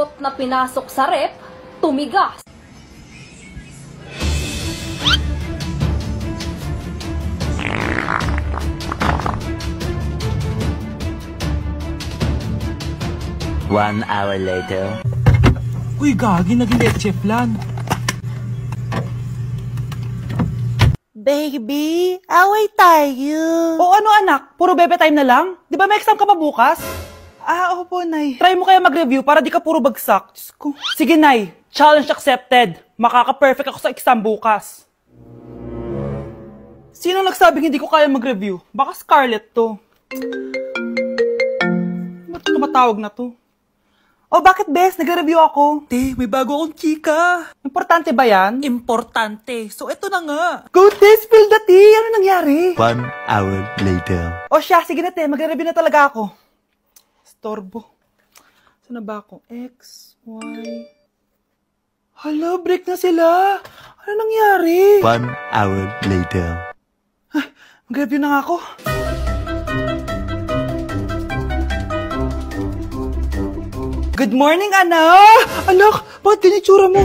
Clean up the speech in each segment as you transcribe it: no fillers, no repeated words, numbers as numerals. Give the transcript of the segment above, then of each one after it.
balot na pinasok sa rep, tumigas. One hour later. Uy, gagi, naging leche flan. Baby, away tayo. O ano anak, puro bebe time na lang? Di ba may exam ka pa bukas? Opo, Nay. Try mo kaya mag-review para di ka puro bagsak. Diyos ko. Sige, Nay. Challenge accepted. Makaka-perfect ako sa exam bukas. Sino nagsabing hindi ko kaya mag-review? Baka Scarlett to. Ba't tumatawag na to? Oh, bakit, Bes? Nag-review ako. Te, may bago akong chika. Importante ba yan? Importante. So, eto na nga. Go, Te! Spill the tea! Ano nangyari? 1 hour later. O siya, sige na, Te. Mag-review na talaga ako. Storbo. Saan na ba ako? X, Y... Hala, break na sila. Ano nangyari? 1 hour later. Mag-review na nga ako. Good morning, anak! Anak, bakit kinitsura mo?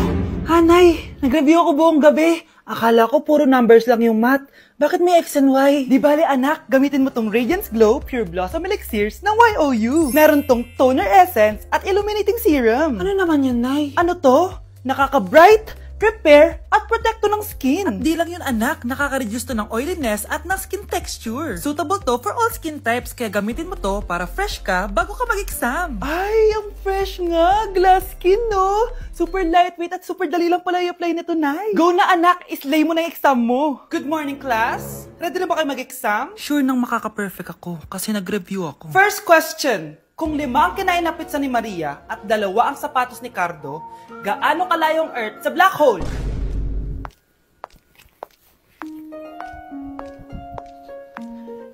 Hanay, nag-review ako buong gabi. Akala ko puro numbers lang yung math. Bakit may X and Y? Di bale, anak, gamitin mo tong Radiance Glow Pure Blossom Elixirs ng YOU. Meron tong toner essence at illuminating serum. Ano naman yun, Nay? Ano to? Nakaka-bright, prepare, at protekto ng skin. At di lang yun, anak. Nakaka-reduce to ng oiliness at ng skin texture. Suitable to for all skin types, kaya gamitin mo to para fresh ka bago ka mag-exam. Ay, ang fresh nga. Glass skin, no? Super lightweight at super dali lang pala i-apply nito, Nay. Go na, anak. Islay mo na yung exam mo. Good morning, class. Ready na ba kayo mag-exam? Sure nang makaka-perfect ako kasi nag-review ako. First question. Kung 5 ang kinain na pizza ni Maria at 2 ang sapatos ni Cardo, gaano kalayong Earth sa black hole?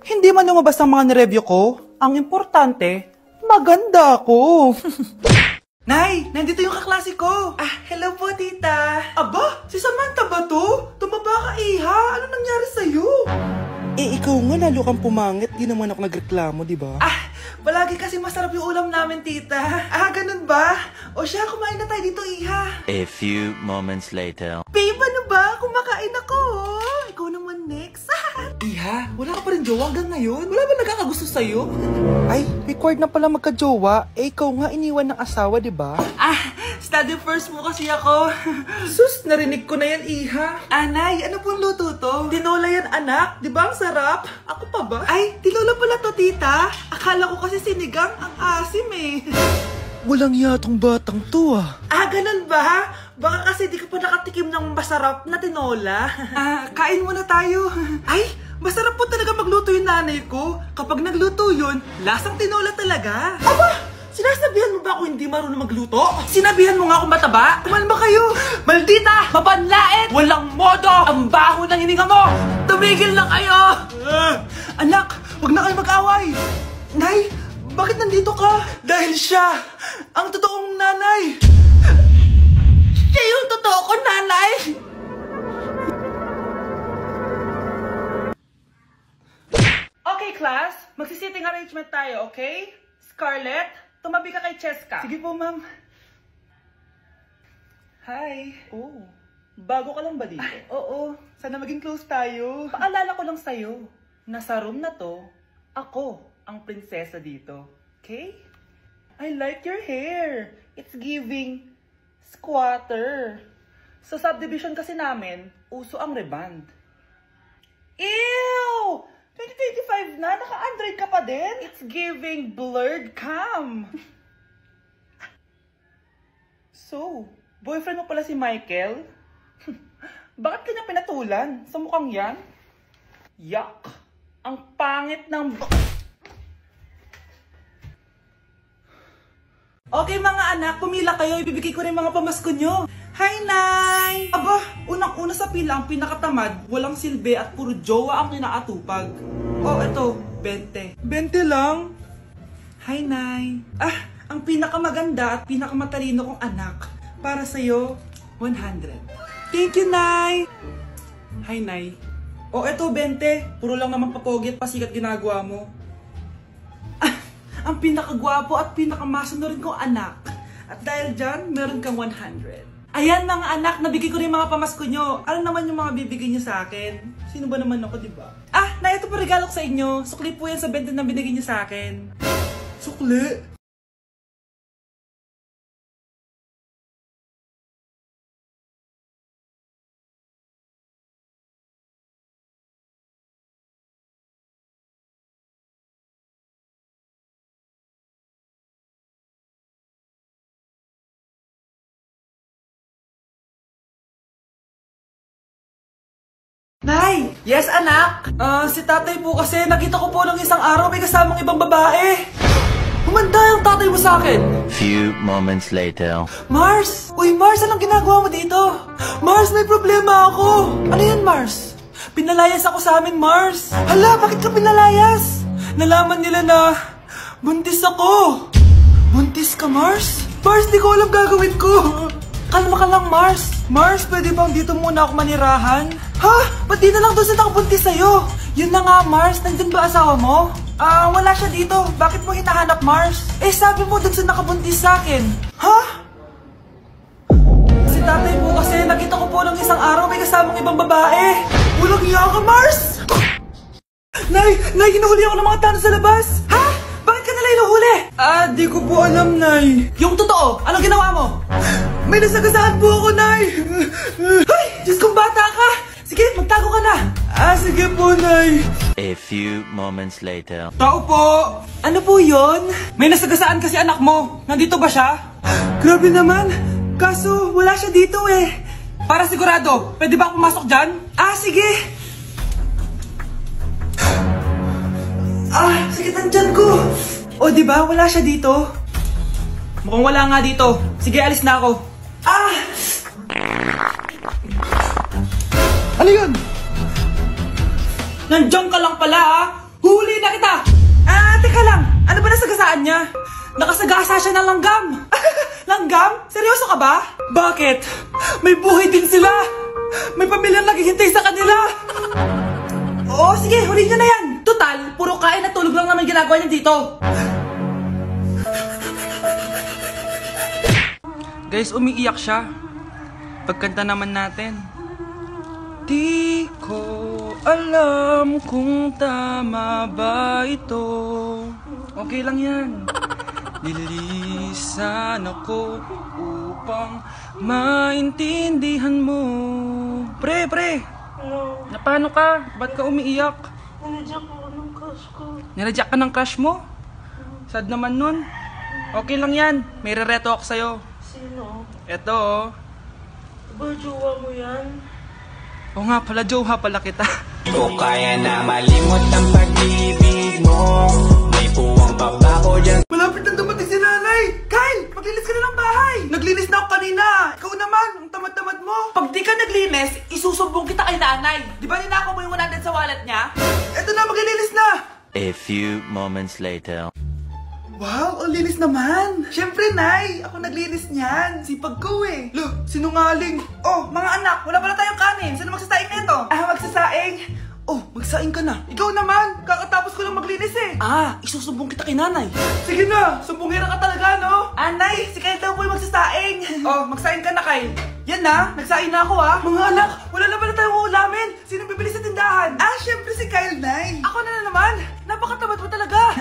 Hindi man lumabas ang mga nireview ko. Ang importante, maganda ako. Nay, nandito yung kaklase ko. Hello po, tita. Aba, si Samantha ba to? Tumaba ka, iha. Ano nangyari sa'yo? Ikaw nga lalo kang pumangit. Di naman ako nagreklamo, di ba? Palagi kasi masarap yung ulam namin, tita. Ganun ba? O siya, kumain na tayo dito, iha. A few moments later. Babe, ano ba? Kumakain ako. Ikaw naman next. Iha, wala ka pa rin jowa hanggang ngayon? Wala ba nagkakagusto sa'yo? Ay, required na pala magka-jowa. Ikaw nga iniwan ng asawa, di ba? Study first mo kasi ako. Sus, narinig ko na yan, iha. Anay, ano pong luto to? Tinola yan, anak. Di ba ang sarap? Ako pa ba? Ay, tinola pala to, tita. Akala ko kasi sinigang, ang asim eh. Walang yatong batang to Ganun ba? Baka kasi di ka pa nakatikim ng masarap na tinola. Kain muna tayo. Ay, masarap po talaga magluto yung nanay ko. Kapag nagluto yun, lasang tinola talaga. Aba! Sinasabihan mo ba ako hindi marunong magluto? Sinabihan mo nga ako mataba? Kumalma kayo! Maldita! Mapanlait! Walang modo! Ang baho ng hininga mo! Tumigil na kayo! Anak, wag na kayo mag-away! Nay, bakit nandito ka? Dahil siya, ang totoong nanay! Siya yung totoo ko, nanay! Okay, class. Magsisitting arrangement tayo, okay? Scarlett, tumabi ka kay Cheska. Sige po, ma'am. Hi. Oh, bago ka lang ba dito? Oo, sana maging close tayo. Paalala ko lang sa'yo, nasa room na to, ako ang prinsesa dito. Okay? I like your hair. It's giving squatter. Sa subdivision kasi namin, uso ang reband. Ew! 2025 na? Naka-Android ka pa din? It's giving blurred cam. So, boyfriend mo pala si Michael? Bakit kanya pinatulan? Sa mukhang yan? Yuck! Ang pangit ng... Okay mga anak, pumila kayo. Ibibigay ko rin mga pamasko nyo. Hi, Nay! Aba, unang-una sa pila ang pinakatamad, walang silbi at puro jowa ang kinaatupag. Oh, eto, 20. 20 lang? Hi, Nay! Ang pinakamaganda at pinakamatalino kong anak. Para sa'yo, 100. Thank you, Nay! Hi, Nay. Oh, eto, 20. Puro lang naman papogi at pasikat ginagawa mo. Ang pinakagwapo at pinakamasunod kong anak At dahil dyan, meron kang 100. Ayan mga anak, nabigay ko rin mga pamasko nyo. Ano naman yung mga bibigay nyo sa akin? Sino ba naman ako, di ba? Ah, na ito po regalo ko sa inyo. Sukli po yan sa 20 na binigay nyo sa akin. Sukli? Nay! Yes, anak? Si tatay po kasi nakita ko po ng isang araw may kasamang ibang babae. Humanda yung tatay mo sa akin. Few moments later. Mars! Uy, Mars, anong ginagawa mo dito? Mars, may problema ako. Ano yan, Mars? Pinalayas ako sa amin, Mars. Hala, bakit ka pinalayas? Nalaman nila na buntis ako. Buntis ka, Mars? Mars, di ko alam gagawin ko. Kalma ka lang, Mars. Mars, pwede bang dito muna ako manirahan? Ha? Ba't di na lang doon sa nakabuntis sa'yo? Yun na nga, Mars. Nandun ba asawa mo? Wala siya dito. Bakit mo hinahanap, Mars? Eh, sabi mo doon sa nakabuntis sa akin. Ha? Si tatay po kasi nakita ko po ng isang araw may kasamang ibang babae. Walang iya ka, Mars! Nay! Nay, hinuhuli ako ng mga tanong sa labas! Ha? Bakit ka nila hinuhuli? Di ko po alam, Nay. Yung totoo, anong ginawa mo? May nasagasaan po ako, Nay! Ay! Diyos kong bata ka! Sige, magtago ka na! Sige po, Nay. A few moments later. Tao po! Ano po yun? May nasagasaan kasi anak mo. Nandito ba siya? Grabe naman. Kaso, wala siya dito eh. Para sigurado, pwede ba ako pumasok dyan? Sige. Sakit ang tiyan ko. O, diba? Wala siya dito. Mukhang wala nga dito. Sige, alis na ako. Ano yun? Nandiyan ka lang pala, Huli na kita! Teka lang. Ano ba nasagasaan niya? Nakasagasa siya ng langgam. Langgam? Seryoso ka ba? Bakit? May buhay din sila. May pamilyang naghihintay sa kanila. Oo, sige, huli niyo na yan. Total, puro kain at tulog lang naman ginagawa niya dito. Guys, umiiyak siya. Pagkanta naman natin. Di ko alam kung tama ba ito. Okay lang yan. Nililisan ako upang maintindihan mo. Pre! Ano? Na paano ka? Ba't ka umiiyak? Nanadyak ako ng crush ko. Niradyak ka ng crush mo? Sad naman nun. Okay lang yan. May rereto ako sa'yo. Sino? Eto oh. Ba, jowa mo yan? Oo nga pala, jowa pala kita. Ko kaya na malimot ang pag-ibig mo. May puwang pa ba ko dyan? Malapit na dumating si nanay! Kyle! Maglinis ka na ng bahay! Naglinis na ako kanina! Ikaw naman! Ang tamad-tamad mo! Pag di ka naglinis, isusumbong kita kay nanay! Di ba ninakaw mo yung 100 sa wallet niya? Eto na, maglilinis na! A few moments later. Wow, ang linis naman! Siyempre, Nay! Ako naglinis niyan! Sipag ko eh! Look, sinungaling! Oh, mga anak, wala pala tayong kanin! Sino magsasaing nito? Magsasaing? Oh, magsaing ka na! Ikaw naman! Kakatapos ko lang maglinis eh! Isusumbong kita kay nanay! Sige na! Sumbongera ka talaga, no? Nay! Si Kyle daw po yung magsasaing! Oh, magsaing ka na, Kyle! Yan na! Nagsaing na ako Mga anak, wala na pala tayong ulamin! Sino bibili sa tindahan? Siyempre si Kyle, Nay! Ako na naman! Napakatamad mo talaga!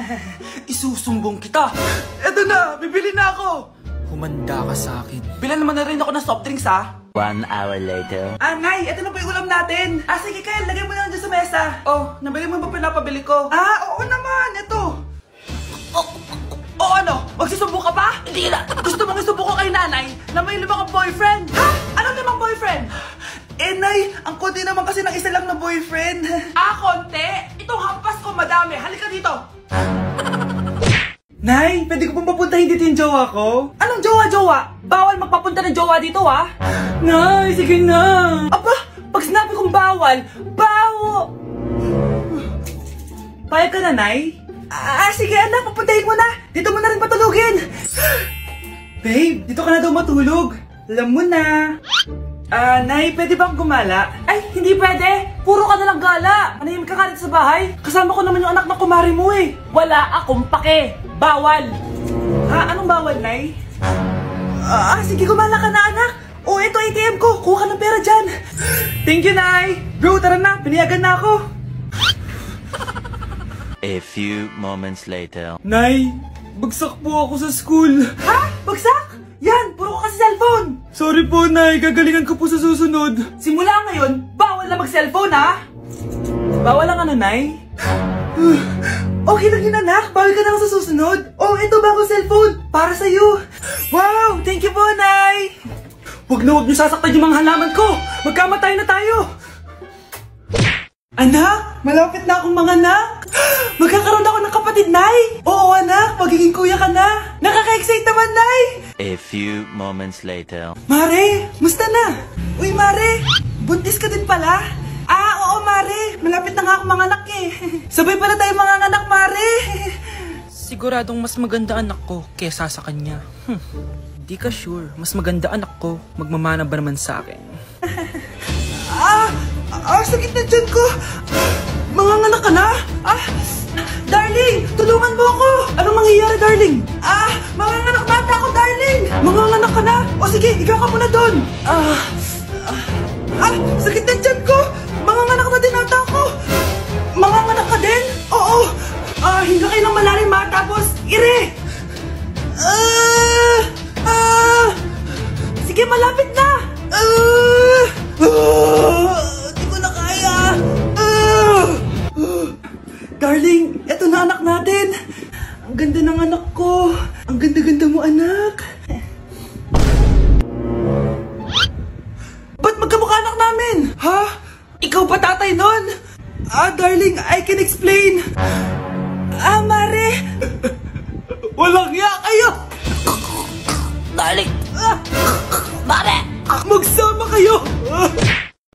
Isusumbong kita! Eto na! Bibili na ako! Humanda ka sa akin. Bilan naman na rin ako ng soft drinks, 1 hour later. Nay! Eto na po yung ulam natin! Sige, Kyle! Lagay mo na lang dyan sa mesa! Oh, nabili mo ba pinapabili ko? Oo naman! Ito! Ano? Magsusumbong ka pa? Hindi na! Gusto mong isumbong ko kay nanay na may 5 kang boyfriend? Anong 5 boyfriend? Nay, ang konti naman kasi ng isa lang na boyfriend. Konti? Itong hampas ko madami. Halika dito. Nay, pwede ko pong papuntahin dito yung jowa ko? Anong jowa-jowa? Bawal magpapunta ng jowa dito, Nay, sige na. Aba, pag sinabi kong bawal, Payag ka na, Nay? Sige anak, papuntahin mo na. Dito mo na rin patulugin. Babe, dito ka na daw matulog. Alam mo na. Nay, pwede bang gumala? Hindi pwede. Puro ka nalang gala. Manahimik ka dito sa bahay. Kasama ko naman yung anak ng kumari mo eh. Wala akong pake. Bawal. Anong bawal, Nay? Sige, gumala ka na, anak. Ito ATM ko. Kuha ka ng pera dyan. Thank you, Nay. Bro, tara na. Piniyagan na ako. A few moments later. Nay, bagsak po ako sa school. Ha? Bagsak? Yan, puro ka kasi cellphone. Sorry po, Nay. Gagalingan ko po sa susunod. Simula ngayon, bawal na mag-cellphone, ha? Bawal lang ano, Nay? Okay lang yun, anak. Bawal ka na ako sa susunod. Ito bagong cellphone. Para sa'yo. Wow, thank you po, Nay. Huwag niyo sasaktan yung mga halaman ko. Magkamatay na tayo. Anak, malapit na akong manganak. Magkakaroon ako ng kapatid, Nay. Oo, anak. Magiging kuya ka na. Nakaka-excite naman, Nay. A few moments later. Mare, musta na? Uy, Mare, buntis ka din pala? Oo, Mare. Malapit na nga akong manganak eh. Sabay pala tayo manganganak, Mare. Siguradong mas maganda anak ko kesa sa kanya. Di ka sure. Mas maganda anak ko. Magmamana ba naman sa akin? Sakit na dyan ko. Manganganak ka na? Darling, tulungan mo ako. Anong mangyayari, darling? Manganganak na ako, darling. Manganganak ka na? Sige, ikaw ka muna doon. Sakit na dyan ko. Manganganak na din ata ako. Manganganak ka din? Oo. Hinga kayo ng malalim, ha? Tapos, ire. Sige, malapit na. Di ko na kaya. Darling, eto na anak natin. Ang ganda ng anak ko. Ang ganda-ganda mo, anak. Ba't magkamukha anak namin? Ha? Ikaw ba tatay nun? Darling, I can explain. Mare. Walang hiya kayo. Darling. Mare. Magsama kayo.